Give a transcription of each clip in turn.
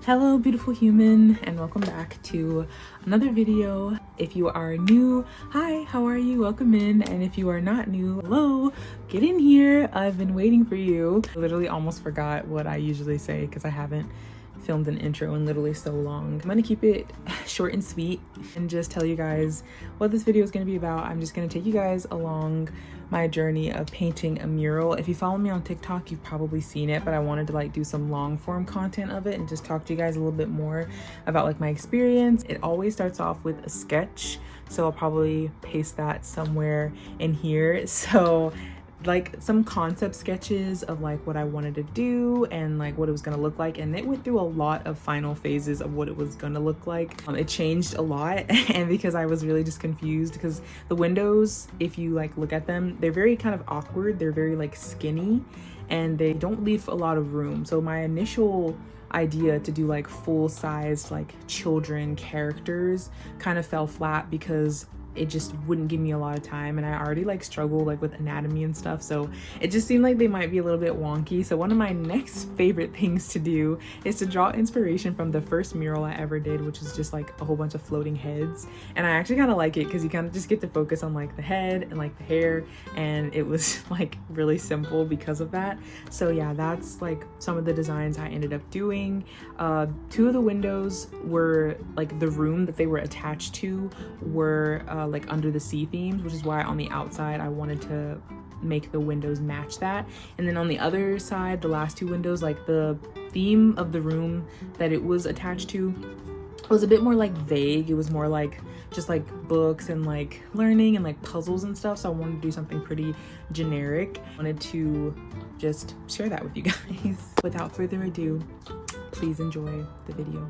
Hello beautiful human, and welcome back to another video. If you are new, hi, how are you? Welcome in. And if you are not new, hello, get in here. I've been waiting for you. I literally almost forgot what I usually say because I haven't filmed an intro in literally so long. I'm gonna keep it short and sweet and just tell you guys what this video is gonna be about. I'm just gonna take you guys along my journey of painting a mural. If you follow me on TikTok, you've probably seen it, but I wanted to do some long form content of it and just talk to you guys a little bit more about my experience. It always starts off with a sketch, so I'll probably paste that somewhere in here. So some concept sketches of what I wanted to do and what it was going to look like, and it went through a lot of final phases of what it was going to look like. It changed a lot and because I was really just confused because the windows, if you look at them, they're very kind of awkward. They're very skinny and they don't leave a lot of room. So my initial idea to do full-sized children characters kind of fell flat because it just wouldn't give me a lot of time, and I already struggle with anatomy and stuff, so it just seemed like they might be a little bit wonky. So one of my next favorite things to do is to draw inspiration from the first mural I ever did, which is just a whole bunch of floating heads. And I actually kind of like it because you kind of just get to focus on the head and the hair, and it was really simple because of that. So yeah, that's some of the designs I ended up doing. Two of the windows were the room that they were attached to were under the sea themes, which is why on the outside I wanted to make the windows match that. And then on the other side, the last two windows, the theme of the room that it was attached to was a bit more vague. It was more just books and learning and puzzles and stuff. So I wanted to do something pretty generic. I wanted to just share that with you guys. Without further ado, please enjoy the video.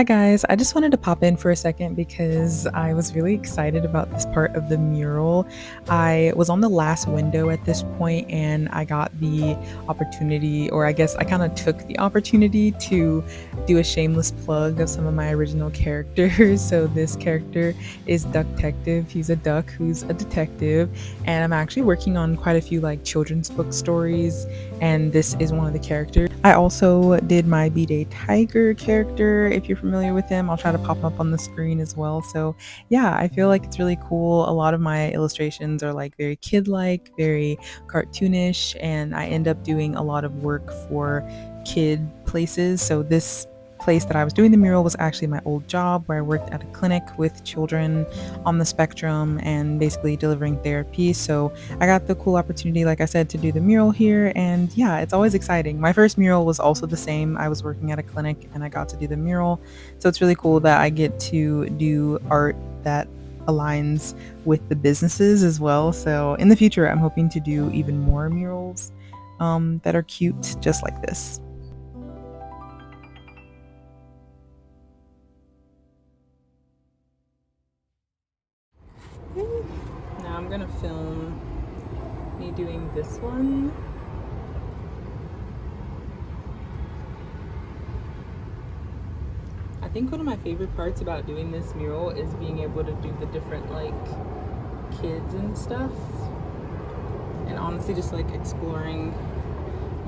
guys, I just wanted to pop in for a second because I was really excited about this part of the mural. I was on the last window at this point and I got the opportunity, or I guess I kind of took the opportunity to do a shameless plug of some of my original characters. So this character is Duck Detective. He's a duck who's a detective, and I'm actually working on quite a few like children's book stories, and this is one of the characters. I also did my B-Day Tiger character. If you're familiar with him, I'll try to pop him up on the screen as well. So yeah, I feel like it's really cool. A lot of my illustrations are like very kid-like, very cartoonish, and I end up doing a lot of work for kid places. So this place that I was doing the mural was actually my old job, where I worked at a clinic with children on the spectrum and basically delivering therapy. So I got the cool opportunity, like I said, to do the mural here, and yeah, it's always exciting. My first mural was also the same. I was working at a clinic and I got to do the mural. So it's really cool that I get to do art that aligns with the businesses as well. So in the future, I'm hoping to do even more murals that are cute, just like this. Now I'm gonna film me doing this one. I think one of my favorite parts about doing this mural is being able to do the different like kids and stuff, and honestly just like exploring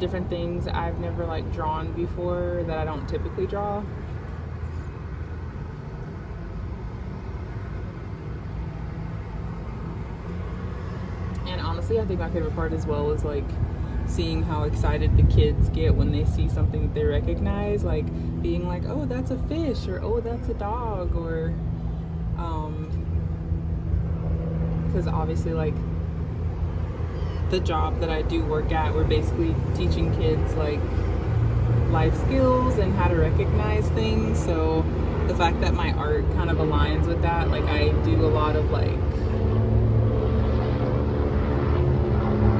different things I've never like drawn before that I don't typically draw. And honestly, I think my favorite part as well is like seeing how excited the kids get when they see something that they recognize, like being like, oh, that's a fish, or oh, that's a dog, or because obviously like the job that I do work at, we're basically teaching kids like life skills and how to recognize things. So the fact that my art kind of aligns with that, like I do a lot of like,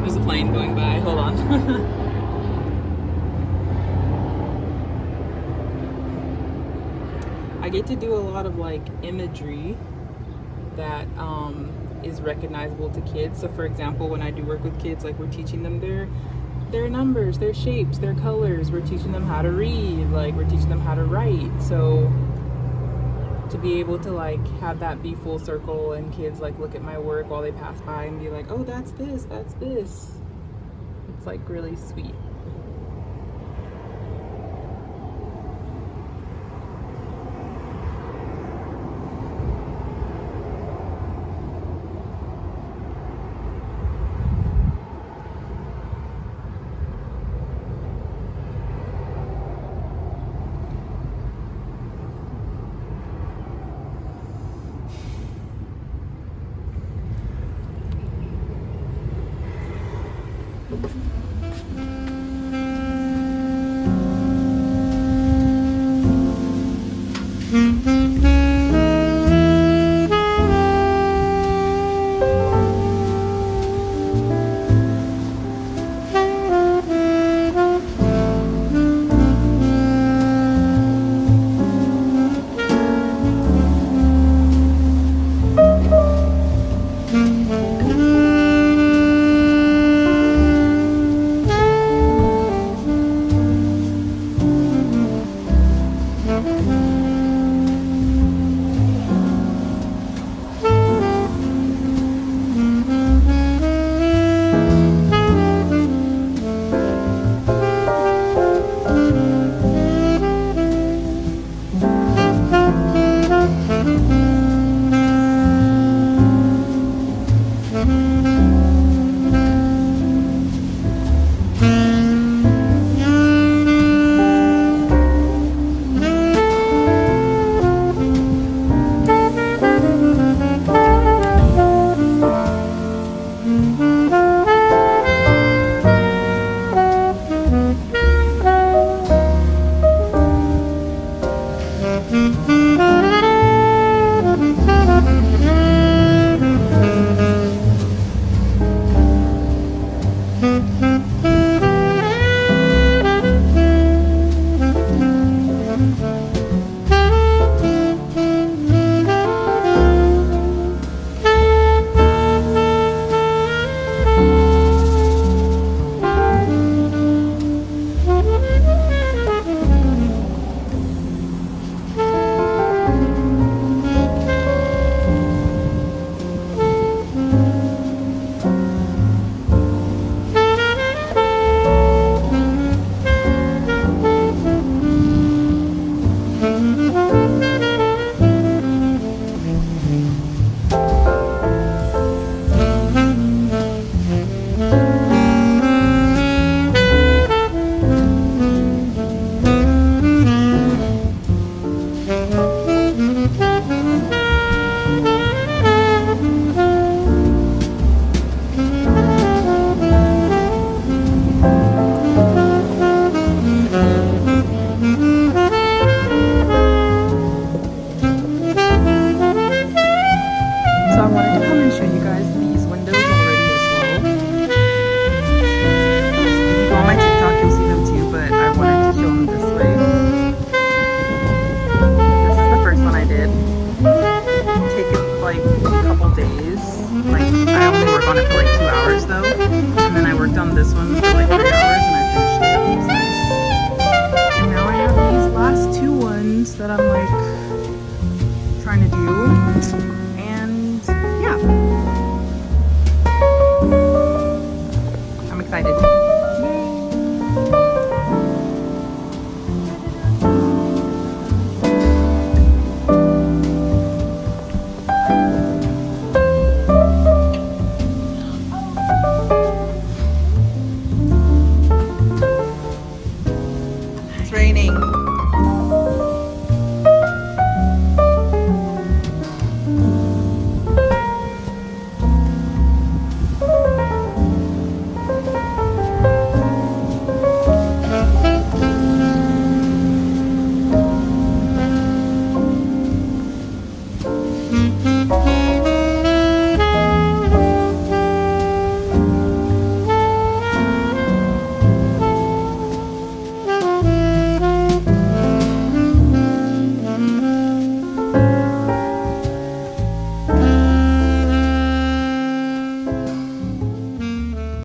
there's a plane going by, hold on. I get to do a lot of like imagery that is recognizable to kids. So for example, when I do work with kids, like we're teaching them their numbers, their shapes, their colors. We're teaching them how to read, like we're teaching them how to write. So to be able to like have that be full circle and kids like look at my work while they pass by and be like, oh, that's this, it's like really sweet. I wanted to come and show you guys these windows already as well. If you go on my TikTok, you'll see them too, but I wanted to show them this way. This is the first one I did. Take it like a couple days. Like, I only work on it for like 2 hours though. And then I worked on this one for like 3 hours and I finished it. It was nice. And now I have these last two ones that I'm like trying to do.